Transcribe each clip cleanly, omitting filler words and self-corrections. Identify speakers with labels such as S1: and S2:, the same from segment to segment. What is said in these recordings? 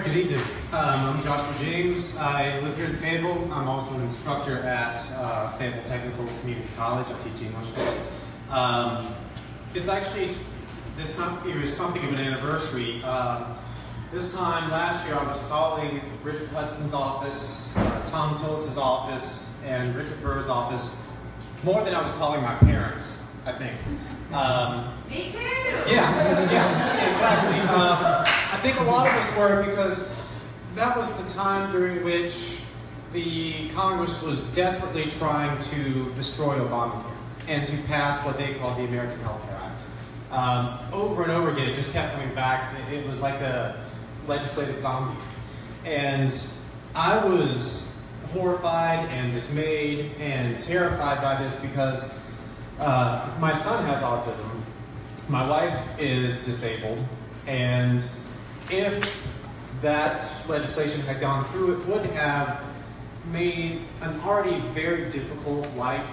S1: good evening. I'm Joshua James. I live here in Fayetteville. I'm also an instructor at Fayetteville Technical Community College. I teach English there. It's actually, this time here is something of an anniversary. This time last year I was calling Richard Hudson's office, Tom Tillis's office, and Richard Burr's office more than I was calling my parents, I think.
S2: Me too!
S1: Yeah, exactly. I think a lot of us were, because that was the time during which the Congress was desperately trying to destroy Obamacare and to pass what they called the American Health Care Act. Over and over again, it just kept coming back. It was like a legislative zombie. And I was horrified and dismayed and terrified by this because my son has autism. My wife is disabled, and if that legislation had gone through, it would have made an already very difficult life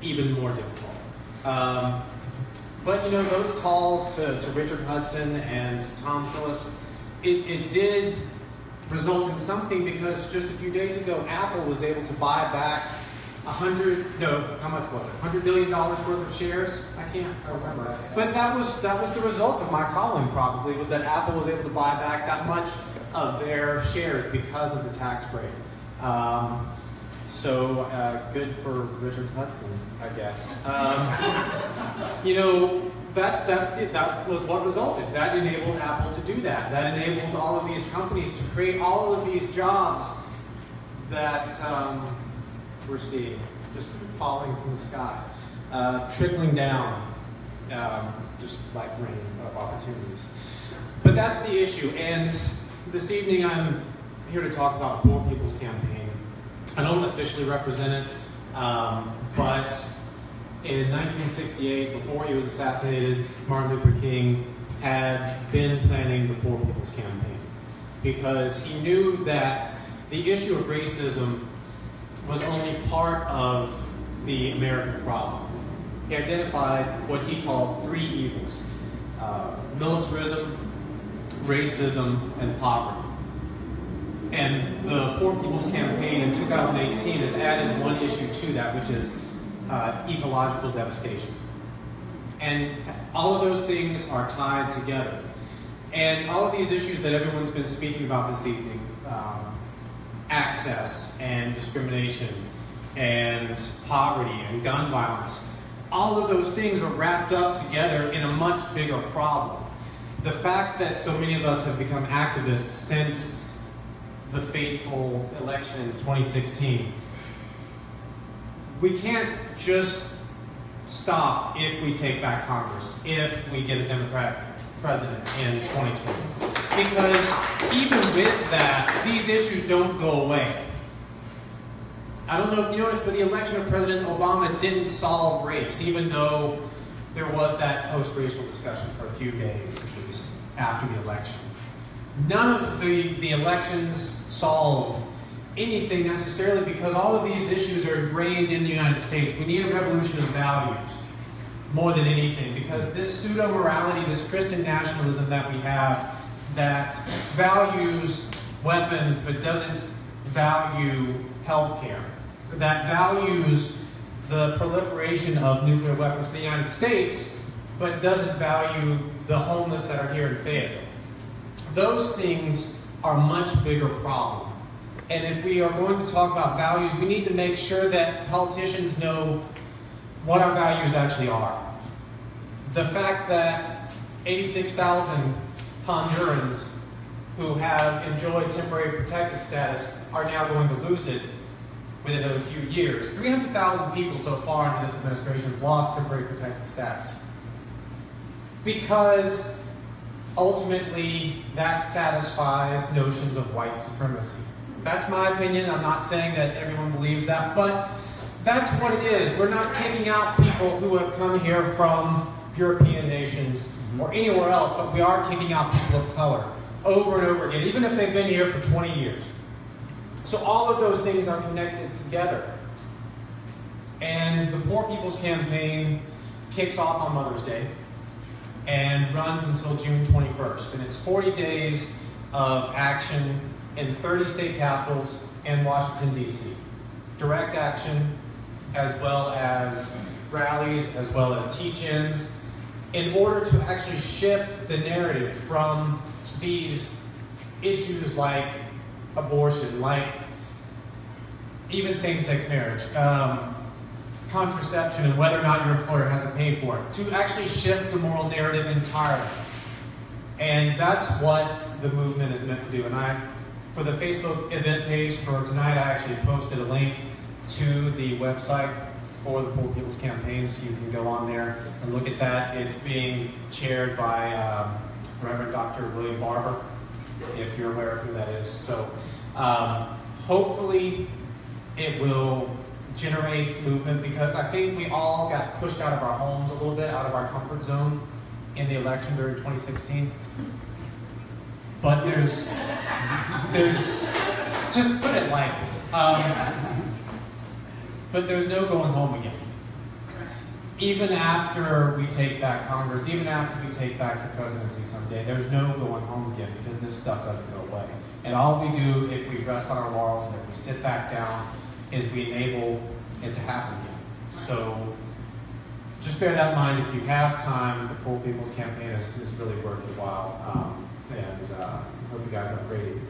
S1: even more difficult. But you know, those calls to Richard Hudson and Tom Tillis, it did result in something, because just a few days ago, Apple was able to buy back $100 billion worth of shares? I can't remember. But that was the result of my calling, probably, was that Apple was able to buy back that much of their shares because of the tax break. So good for Richard Hudson, I guess. You know, that was what resulted. That enabled Apple to do that. That enabled all of these companies to create all of these jobs that we're seeing just falling from the sky, trickling down, just like rain of opportunities. But that's the issue. And this evening I'm here to talk about the Poor People's Campaign. I don't officially represent it, but in 1968, before he was assassinated, Martin Luther King had been planning the Poor People's Campaign because he knew that the issue of racism was only part of the American problem. He identified what he called three evils: militarism, racism, and poverty. And the Poor People's Campaign in 2018 has added one issue to that, which is ecological devastation. And all of those things are tied together. And all of these issues that everyone's been speaking about this evening, access and discrimination and poverty and gun violence, all of those things are wrapped up together in a much bigger problem. The fact that so many of us have become activists since the fateful election in 2016, we can't just stop if we take back Congress, if we get a Democratic president in 2020. Because even with that, these issues don't go away. I don't know if you noticed, but the election of President Obama didn't solve race, even though there was that post-racial discussion for a few days, at least, after the election. None of the elections solve anything necessarily, because all of these issues are ingrained in the United States. We need a revolution of values more than anything, because this pseudo-morality, this Christian nationalism that we have, that values weapons but doesn't value healthcare, that values the proliferation of nuclear weapons in the United States but doesn't value the homeless that are here in Fayetteville. Those things are a much bigger problem. And if we are going to talk about values, we need to make sure that politicians know what our values actually are. The fact that 86,000 Hondurans who have enjoyed temporary protected status are now going to lose it within a few years. 300,000 people so far in this administration have lost temporary protected status, because ultimately that satisfies notions of white supremacy. That's my opinion. I'm not saying that everyone believes that, but that's what it is. We're not kicking out people who have come here from European nations or anywhere else, but we are kicking out people of color over and over again, even if they've been here for 20 years. So all of those things are connected together. And the Poor People's Campaign kicks off on Mother's Day and runs until June 21st. And it's 40 days of action in 30 state capitals and Washington, D.C. Direct action, as well as rallies, as well as teach-ins, in order to actually shift the narrative from these issues like abortion, like even same-sex marriage, contraception, and whether or not your employer has to pay for it, to actually shift the moral narrative entirely. And that's what the movement is meant to do. And for the Facebook event page for tonight, I actually posted a link to the website for the Poor People's Campaign, so you can go on there and look at that. It's being chaired by Reverend Dr. William Barber, if you're aware of who that is. So hopefully it will generate movement, because I think we all got pushed out of our homes a little bit, out of our comfort zone in the election during 2016. But there's just put it lightly. But there's no going home again. Even after we take back Congress, even after we take back the presidency someday, there's no going home again, because this stuff doesn't go away. And all we do, if we rest on our laurels and if we sit back down, is we enable it to happen again. So just bear that in mind. If you have time, the Poor People's Campaign is really worth your while. And I hope you guys have a great evening.